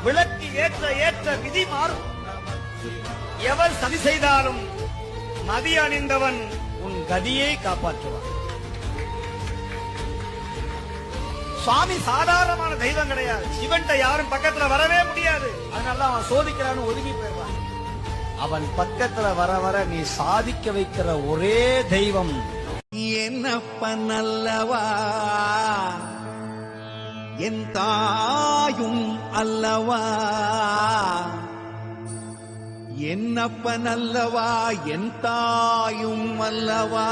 விளக்கு ஏற்ற ஏற்ற விதி மாறும். எவர் சதி செய்தாலும் மதி அணிந்தவன் உன் கதியை காப்பாற்றுவான். சுவாமி சாதாரணமான தெய்வம் கிடையாது. சிவன்ட்ட யாரும் பக்கத்துல வரவே முடியாது. அதனால அவன் சோதிக்கிறான்னு ஒதுங்கி போயிடுவான். அவன் பக்கத்துல வர வர நீ சாதிக்க வைக்கிற ஒரே தெய்வம் என்னப்பன் அல்லவா, என் தாயும் அல்லவா. என்னப்பன் அல்லவா, என் தாயும் அல்லவா.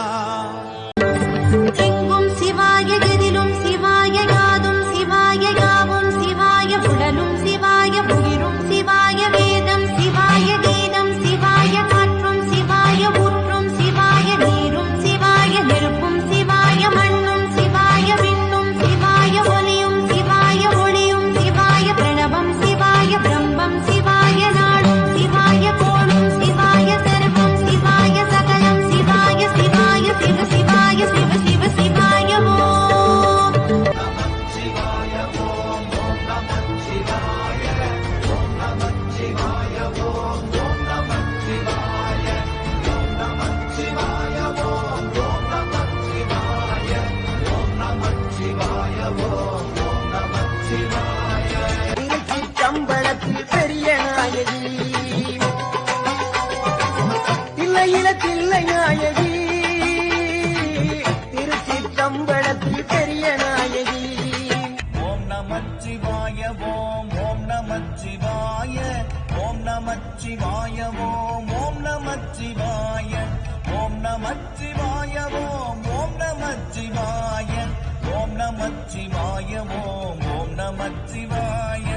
எங்கும் சிவாய, எதிலும் சிவாய, யாதும் சிவாய, யாவும் சிவாய, உடலும் சிவாய, உயிரும் சிவாய, வேதம் சிவாய, கீதம் சிவாய, காற்றும் சிவாய, ஊற்றும் சிவாய, நீரும் சிவாய, நெருப்பும் சிவாய, மண்ணும் சிவாய, விண்ணும் சிவாய, ஒலியும் சிவாய, ஒளியும் சிவாய, பிரணவம் சிவாய, பிரம்மம் சிவாய, நாடும் சிவாய, கோணும் சிவாய, சர்வம் சிவாய, சகலம் சிவாய, சிவாய, சிவ சிவாய, சிவ சிவ சிவாய ஓம். சிவாய ஓம், ஓம் நம சிவாய, ஓம் நம சிவாய ஓம், ஓம் நம சிவாய, ஓம் நம சிவாய ஓம், ஓம் நம சிவாய, ஓம் நம சிவாய ஓம், ஓம் நம சிவாய. திருச்சிற்றம்பலத்தில் பெரிய நாயகி, இல்லையில தில்லை நாயகி. திருச்சிற்றம்பலத்தில் பெரிய நாயகி. ஓம் நமச்சிவாய ஓம், ஓம் நமச்சிவாய, ஓம் நமச்சிவாய ஓம், ஓம் நமச்சிவாய, ஓம் நமச்சிவாய ஓம், ஓம் நமச்சிவாய, ஓம் நமச்சிவாய ஓம், ஓம் நமச்சிவாய.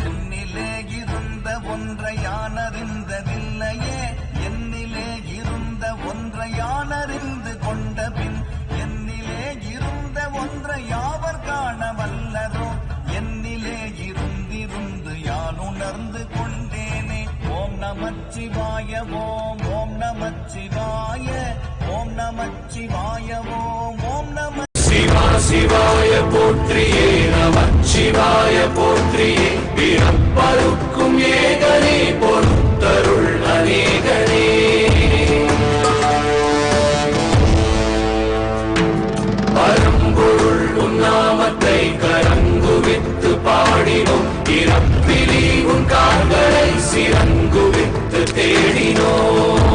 என்னிலே இருந்த ஒன்றை யானறிந்ததில்லையே, என்னிலே இருந்த ஒன்றை யானறிந்து கொண்ட பின், என்னிலே இருந்த ஒன்றை யாவர் காண வல்லரோ, என்னிலே இருந்திருந்து யான் உணர்ந்து கொண்டேனே. ஓம் நமச்சிவாய ஓம், ஓம் நமச்சிவாய, ஓம் நமச்சிவாய ஓம், ஓம் நம சிவா சிவாய போற்றியே, நமச்சிவாய போற்றியே. பிறப்பருக்கும் ஏகனே, பொறுத்தருள் அநேகனே. பரம்பொருள் உன்னாமத்தை கரங்குவித்து பாடினோம், இறப்பிலி உன் கால்களை சிறங்குவித்து தேடினோம்.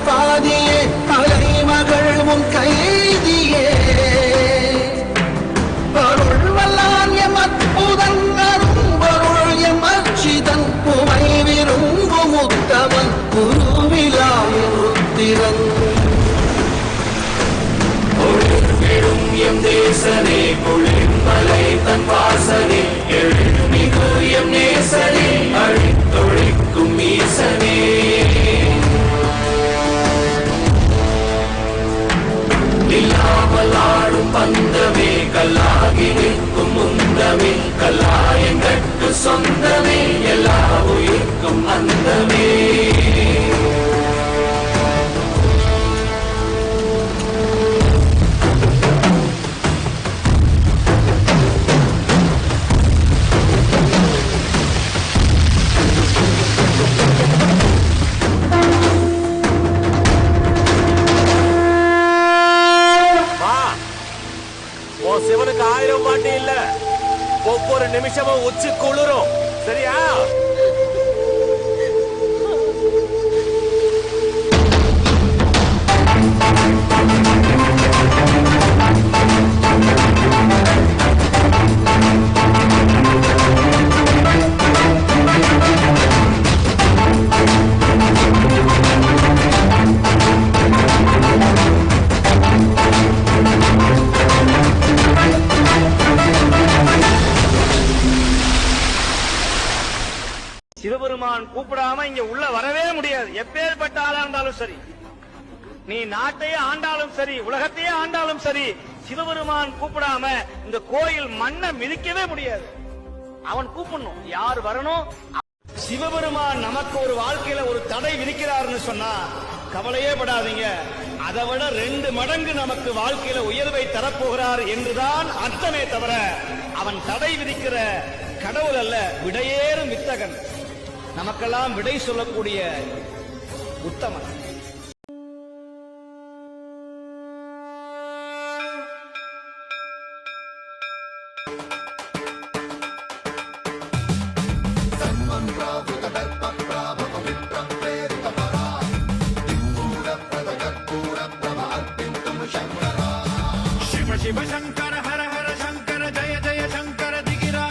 பாதியே தலைமகள் உன் கைதியே, அருள் வல்லான் எம் அற்புதன், அரும்பொருள் எம் அச்சிதன், உமை விரும்பும் உத்தமன், குருவிலாய ருத்திரன். ஒளிர்விடும் எம் தேசனே, குளிர்மலை தன் வாசனே, எழுமிகு எம் நேசனே, அழித்தொழிக்கும் ஈசனே. இல்லாமல் ஆடும் பந்தமே, கல்லாகி நிற்கும் முந்தமே, கல்லாயங்கட்கு சொந்தமே, எல்லா உயிர்க்கும் அந்தமே. சிவனுக்கு 1000 பாட்டு இல்ல, ஒவ்வொரு நிமிஷமும் உச்சி குளிரும். சரியா? கூப்பிடாம இங்க உள்ள வரவே முடியாது. எப்பேற்பட்ட ஆளா இருந்தாலும் சரி, நீ நாட்டையே ஆண்டாலும் சரி, உலகத்தையே ஆண்டாலும் சரி, சிவபெருமான் கூப்பிடாம இந்த கோயில் மண்ணை மிதிக்கவே முடியாது. அவன் கூப்பிடணும். யார் வரணும்? சிவபெருமான் நமக்கு ஒரு வாழ்க்கையில ஒரு தடை விதிக்கிறார்னு சொன்னா கவலையே படாதீங்க. அதை விட 2 மடங்கு நமக்கு வாழ்க்கையில உயர்வை தரப்போகிறார் என்றுதான் அர்த்தமே தவிர அவன் தடை விதிக்கிற கடவுள் அல்ல. விடையேறும் வித்தகன், நமக்கெல்லாம் விடை சொல்லக்கூடிய உத்தமன். शिव शंकर हर हर शंकर जय जय शंकर दिगिरा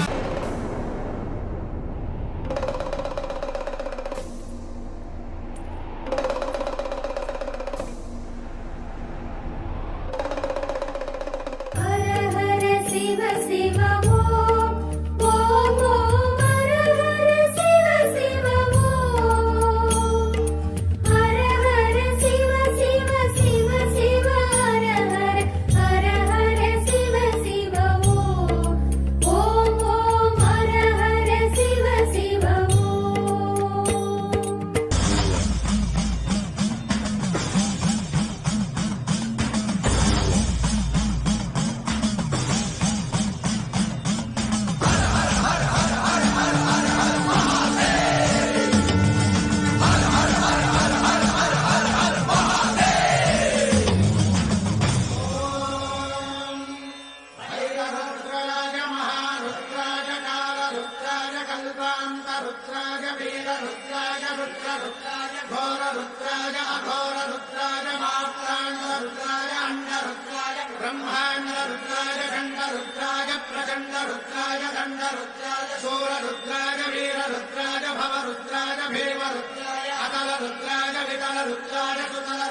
हर हर शिव शिव ओम ओम ओम हर हर शिव शिव ओम हर हर शिव शिव शिव शिव हर हर हर हर शिव शिव ओम ओम ओम हर हर शिव शिव ओम रुद्राय महारुद्राय कालरुद्राय कल्पान्तरुद्राय वीररुद्राय रुद्ररुद्राय घोररुद्राय अघोररुद्राय मार्ताण्डरुद्राय अण्डरुद्राय ब्रह्माण्डरुद्राय खण्डरुद्राय प्रचण्डरुद्राय दण्डरुद्राय शूररुद्राय वीररुद्राय भवरुद्राय भीमरुद्राय अतलरुद्राय वितलरुद्राय सुतल